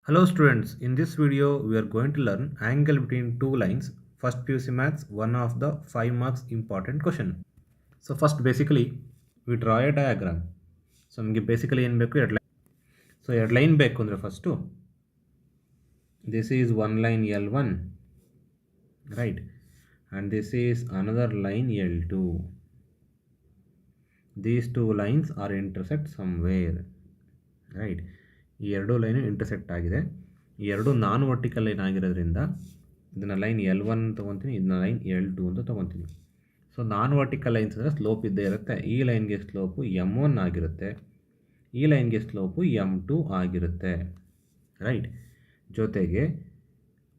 Hello students, in this video we are going to learn angle between two lines. First PUC Maths, one of the 5 marks important question. So first basically we draw a diagram. So ನಮಗೆ basically ಏನು ಬೇಕು ಎರಡು line. So ಎರಡು line ಬೇಕು ಅಂದರೆ first this is one line L1, right, and this is another line L2. These two lines are intersect somewhere, right. ಈ ಎರಡು line intersect ಆಗಿದೆ. ಈ ಎರಡು ನಾನ್ ವರ್ಟಿಕಲ್ ಲೈನ್ ಆಗಿರೋದ್ರಿಂದ ಇದನ್ನು ಲೈನ್ L1 ತೊಗೊತೀನಿ, ಇದನ್ನ ಲೈನ್ L2 ಅಂತ ತೊಗೊತೀನಿ. ಸೊ ನಾನ್ ವರ್ಟಿಕಲ್ ಲೈನ್ಸ್ ಅಂದರೆ ಸ್ಲೋಪ್ ಇದ್ದೇ ಇರುತ್ತೆ. ಈ ಲೈನ್ಗೆ ಸ್ಲೋಪು M1 ಆಗಿರುತ್ತೆ, ಈ ಲೈನ್ಗೆ ಸ್ಲೋಪು M2 ಆಗಿರುತ್ತೆ, ರೈಟ್. ಜೊತೆಗೆ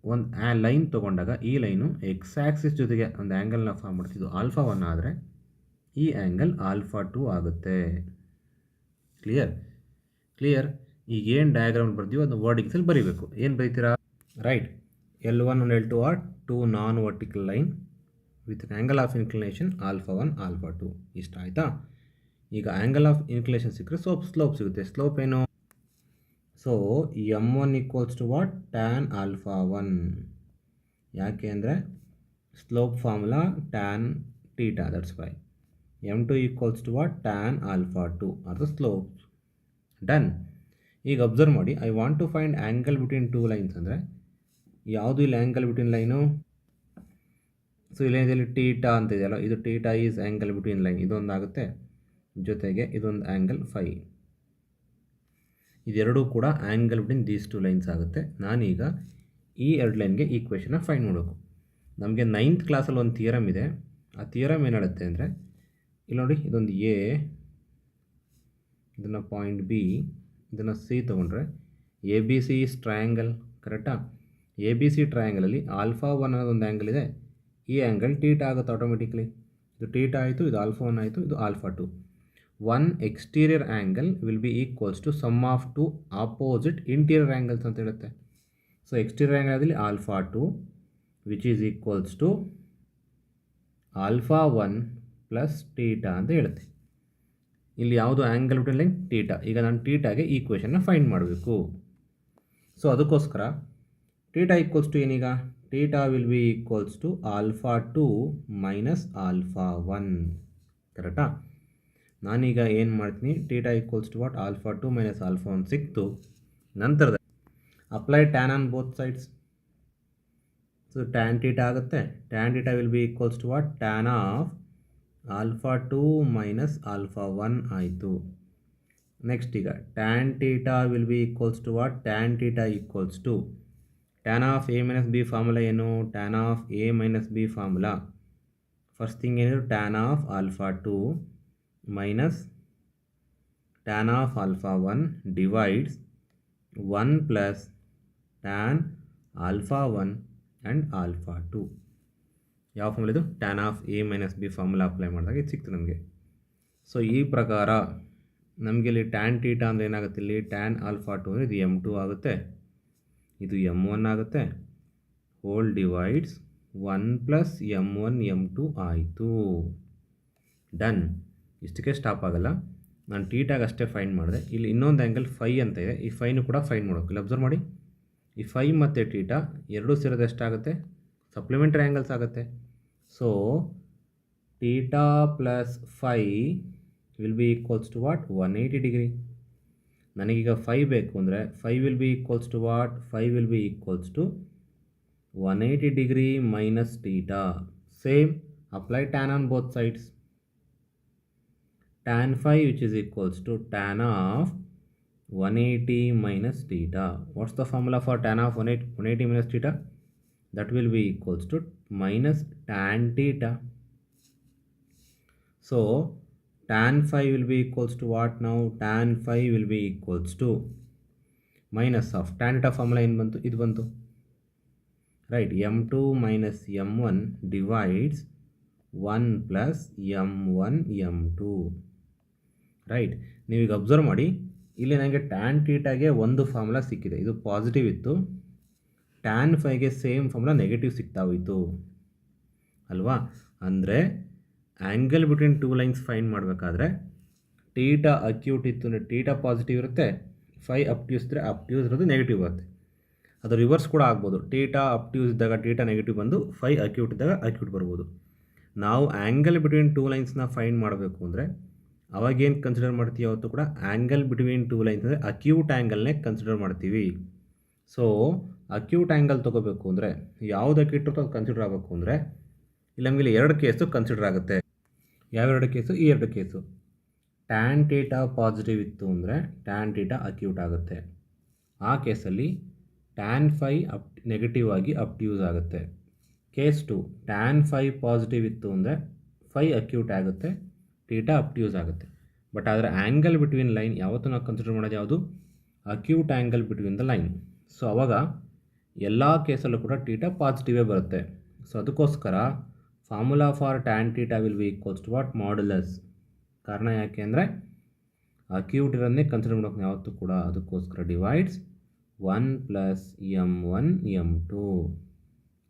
ಒಂದು ಲೈನ್ ತೊಗೊಂಡಾಗ ಈ ಲೈನು ಎಕ್ಸ್ ಆ್ಯಕ್ಸಿಸ್ ಜೊತೆಗೆ ಒಂದು ಆ್ಯಂಗಲ್ನ ಫಾರ್ಮ್ ಮಾಡ್ತಿದ್ದು ಆಲ್ಫಾ 1 ಆದರೆ ಈ ಆ್ಯಂಗಲ್ ಆಲ್ಫಾ 2 ಆಗುತ್ತೆ. ಕ್ಲಿಯರ್. ಈಗ ಏನು ಡಯಾಗ್ರಾಮ್ ಬರ್ತೀವೋ ಅದು ವರ್ಡಿಂಗ್ಸಲ್ಲಿ ಬರೀಬೇಕು. ಏನು ಬರೀತೀರಾ, right. L1 and L2 are two non vertical line with angle of inclination alpha 1 alpha 2. ಇಷ್ಟ ಆಯಿತಾ. ಈಗ ಆ್ಯಂಗಲ್ ಆಫ್ ಇನ್ಕ್ಲಿನೇಷನ್ ಸಿಕ್ಕರೆ ಸ್ಲೋಪ್ ಸಿಗುತ್ತೆ. ಸ್ಲೋಪ್ ಏನು, so M1 equals to what, tan alpha 1. ಯಾಕೆ ಅಂದರೆ slope formula tan theta, that's why. M2 equals to what, tan alpha 2 are the slope. Done. ಈಗ observe ಮಾಡಿ, I want to find angle between two lines ಅಂದರೆ ಯಾವುದು ಇಲ್ಲಿ angle between line. So ಇಲ್ಲಿ theta ಅಂತ ಇದೆಯಲ್ಲ, ಇದು theta is angle between line, ಇದೊಂದಾಗುತ್ತೆ. ಜೊತೆಗೆ ಇದೊಂದು ಆ್ಯಂಗಲ್ ಫೈ, ಇದೆರಡೂ ಕೂಡ angle between these two lines ಆಗುತ್ತೆ. ನಾನೀಗ ಈ ಎರಡು ಲೈನ್ಗೆ ಈಕ್ವೇಷನ್ನ ಫೈಂಡ್ ಮಾಡಬೇಕು. ನಮಗೆ 9th ಕ್ಲಾಸಲ್ಲಿ ಒಂದು ಥಿಯರಮ್ ಇದೆ. ಆ ಥಿಯರಮ್ ಏನು ಹೇಳುತ್ತೆ ಅಂದರೆ, ಇಲ್ಲಿ ನೋಡಿ, ಇದೊಂದು ಎ, ಇದನ್ನು ಪಾಯಿಂಟ್ ಬಿ, ಇದನ್ನು ಸಿ ತೊಗೊಂಡ್ರೆ A B C is triangle, ಕರೆಕ್ಟಾ. ಎ ಬಿ ಸಿ ಟ್ರಯಾಂಗಲಲ್ಲಿ ಆಲ್ಫಾ 1 ಅನ್ನೋದೊಂದು ಆ್ಯಂಗಲ್ ಇದೆ. ಈ ಆ್ಯಂಗಲ್ ಟೀಟಾ ಆಗುತ್ತೆ ಆಟೋಮೆಟಿಕ್ಲಿ. ಇದು ಟೀಟಾ ಆಯಿತು, ಇದು ಆಲ್ಫಾ 1 ಆಯಿತು, ಇದು alpha 2. One exterior angle will be equals to sum of two opposite interior angles ಅಂತ ಹೇಳುತ್ತೆ. ಸೊ ಎಕ್ಸ್ಟೀರಿಯರ್ ಆ್ಯಂಗಲಲ್ಲಿ alpha 2 which is equals to alpha 1 plus theta ಅಂತ ಹೇಳುತ್ತೆ. ಇಲ್ಲಿ ಯಾವುದು ಆ್ಯಂಗಲ್ ಬಿಟ್ವೀನ್ ಲೈನ್, ಟೀಟಾ. ಈಗ ನಾನು ಟೀಟಾಗೆ ಈಕ್ವೇಷನ್ನ ಫೈಂಡ್ ಮಾಡಬೇಕು. ಸೊ ಅದಕ್ಕೋಸ್ಕರ ಟೀಟಾ ಈಕ್ವಲ್ಸ್ ಟು ಏನೀಗ, theta will be equals to alpha 2 minus alpha 1, ಕರೆಕ್ಟಾ. ನಾನೀಗ ಏನು ಮಾಡ್ತೀನಿ, theta equals to what, alpha 2 minus alpha 1 ಸಿಕ್ತು. ನಂತರದ apply tan on both sides. So tan theta ಆಗುತ್ತೆ. Tan theta will be equals to what, tan of alpha 2 minus alpha 1 ಆಯಿತು. Next ಈಗ tan theta will be equals to what, tan theta equals to tan of A minus B formula ಏನು, tan of A minus B formula. First thing ಏನಿದ್ರು tan of alpha 2 minus tan of alpha 1 divides 1 plus tan alpha 1 and alpha 2. ಯಾವ formula ಇದು, tan of A minus B formula apply ಮಾಡಿದಾಗ ಇದು ಸಿಕ್ತು ನಮಗೆ. So ಈ ಪ್ರಕಾರ ನಮಗೆ ಇಲ್ಲಿ ಟ್ಯಾನ್ ಟೀಟಾ ಅಂದರೆ ಏನಾಗುತ್ತೆ, ಇಲ್ಲಿ ಟ್ಯಾನ್ ಆಲ್ಫಾ 2 ಅಂದರೆ ಇದು M2 ಆಗುತ್ತೆ, ಇದು M1 ಆಗುತ್ತೆ, hole divides 1 plus M1 M2 ಆಯಿತು. ಡನ್. ಇಷ್ಟಕ್ಕೆ ಸ್ಟಾಪ್ ಆಗೋಲ್ಲ, ನಾನು ಟೀಟಾಗ ಅಷ್ಟೇ ಫೈಂಡ್ ಮಾಡಿದೆ. ಇಲ್ಲಿ ಇನ್ನೊಂದು ಆ್ಯಂಗಲ್ ಫೈ ಅಂತ ಇದೆ, ಈ ಫೈನು ಕೂಡ ಫೈಂಡ್ ಮಾಡಬೇಕು. ಇಲ್ಲಿ ಅಬ್ಸರ್ವ್ ಮಾಡಿ, ಈ ಫೈ ಮತ್ತು ಟೀಟಾ ಎರಡೂ ಸೇರೋದು ಎಷ್ಟಾಗುತ್ತೆ, ಸಪ್ಲಿಮೆಂಟರಿ ಆ್ಯಂಗಲ್ಸ್ ಆಗುತ್ತೆ. So theta plus phi will be equals to what, 180 degree. ನನಗೀಗ ಫೈ ಬೇಕು ಅಂದರೆ phi will be equals to what, phi will be equals to 180 degree minus theta. Same apply tan on both sides. Tan phi which is equals to tan of 180 minus theta. What's the formula for tan of 180 minus theta? That will be equals to minus tan theta. So tan phi will be equals to what now? Tan phi will be equals to minus of tan theta formula in bantu, idu bantu, right. M2 minus M1 divides 1 plus M1 M2, right. ನೀವೀಗ observe ಮಾಡಿ, ಇಲ್ಲಿ ನನಗೆ tan ಟೀಟಾಗೆ ಒಂದು formula ಸಿಕ್ಕಿದೆ, ಇದು positive ಇತ್ತು. Tan ಫೈಗೆ same formula negative ಸಿಗ್ತಾ ಹೋಯಿತು ಅಲ್ವಾ. ಅಂದರೆ angle between two lines find ಮಾಡಬೇಕಾದ್ರೆ ಟೀಟಾ ಅಕ್ಯೂಟ್ ಇತ್ತು ಅಂದರೆ ಟೀಟಾ ಪಾಸಿಟಿವ್ ಇರುತ್ತೆ, ಫೈ ಅಪ್ಟ್ಯೂಸ್ ಇದ್ದರೆ ಅಪ್ಟ್ಯೂಸ್ ಇರೋದು ನೆಗೆಟಿವ್ ಬರುತ್ತೆ. ಅದು ರಿವರ್ಸ್ ಕೂಡ ಆಗ್ಬೋದು. ಟೀಟಾ ಅಪ್ಟ್ಯೂಸ್ ಇದ್ದಾಗ ಟೀಟಾ ನೆಗೆಟಿವ್ ಬಂದು ಫೈ ಅಕ್ಯೂಟ್ ಇದ್ದಾಗ ಅಕ್ಯೂಟ್ ಬರ್ಬೋದು. ನಾವು ಆ್ಯಂಗಲ್ ಬಿಟ್ವೀನ್ ಟೂ ಲೈನ್ಸ್ನ ಫೈಂಡ್ ಮಾಡಬೇಕು ಅಂದರೆ ಅವಾಗೇನು ಕನ್ಸಿಡರ್ ಮಾಡ್ತೀವಿ ಯಾವತ್ತೂ ಕೂಡ ಆ್ಯಂಗಲ್ ಬಿಟ್ವೀನ್ ಟೂ ಲೈನ್ಸ್ ಅಂದರೆ ಅಕ್ಯೂಟ್ ಆ್ಯಂಗಲ್ನೇ ಕನ್ಸಿಡರ್ ಮಾಡ್ತೀವಿ. ಸೊ ಅಕ್ಯೂಟ್ ಆ್ಯಂಗಲ್ ತೊಗೋಬೇಕು ಅಂದರೆ ಯಾವುದು ಅಕ್ಯೂಟ್ ಅದು ಕನ್ಸಿಡರ್ ಆಗಬೇಕು ಅಂದರೆ ಇಲ್ಲಿ ನಮಗೆ ಎರಡು ಕೇಸು ಕನ್ಸಿಡರ್ ಆಗುತ್ತೆ. ಯಾವೆರಡು ಕೇಸು? ಈ ಎರಡು ಕೇಸು. ಟ್ಯಾನ್ ಟೀಟಾ ಪಾಸಿಟಿವ್ ಇತ್ತು ಅಂದರೆ ಟ್ಯಾನ್ ಟೀಟಾ ಅಕ್ಯೂಟ್ ಆಗುತ್ತೆ. ಆ ಕೇಸಲ್ಲಿ ಟ್ಯಾನ್ ಫೈ ನೆಗೆಟಿವ್ ಆಗಿ ಅಪ್ಟ್ಯೂಸ್ ಆಗುತ್ತೆ. ಕೇಸ್ 2 ಟ್ಯಾನ್ ಫೈ ಪಾಸಿಟಿವ್ ಇತ್ತು ಅಂದರೆ ಫೈ ಅಕ್ಯೂಟ್ ಆಗುತ್ತೆ, ಟೀಟಾ ಅಪ್ಟ್ಯೂಸ್ ಆಗುತ್ತೆ. ಬಟ್ ಆದರೆ ಆ್ಯಂಗಲ್ ಬಿಟ್ವೀನ್ ಲೈನ್ ಯಾವತ್ತೂ ನಾವು ಕನ್ಸಿಡರ್ ಮಾಡೋದು ಯಾವುದು? Acute angle between the line. So ಅವಾಗ ಎಲ್ಲ ಕೇಸಲ್ಲೂ ಕೂಡ ಟೀಟಾ ಪಾಸಿಟಿವೇ ಬರುತ್ತೆ. ಸೊ ಅದಕ್ಕೋಸ್ಕರ formula for tan theta will be equals to what? Modulus. ಕಾರಣ ಯಾಕೆ ಅಂದರೆ ಅಕ್ಯೂಟ್ ಇರೋದನ್ನೇ ಕನ್ಸಿಡರ್ ಮಾಡೋಕೆ ಯಾವತ್ತೂ ಕೂಡ, ಅದಕ್ಕೋಸ್ಕರ divides 1 + m1 m2.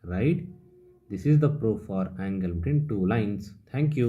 Right? This is the proof for angle between two lines. Thank you.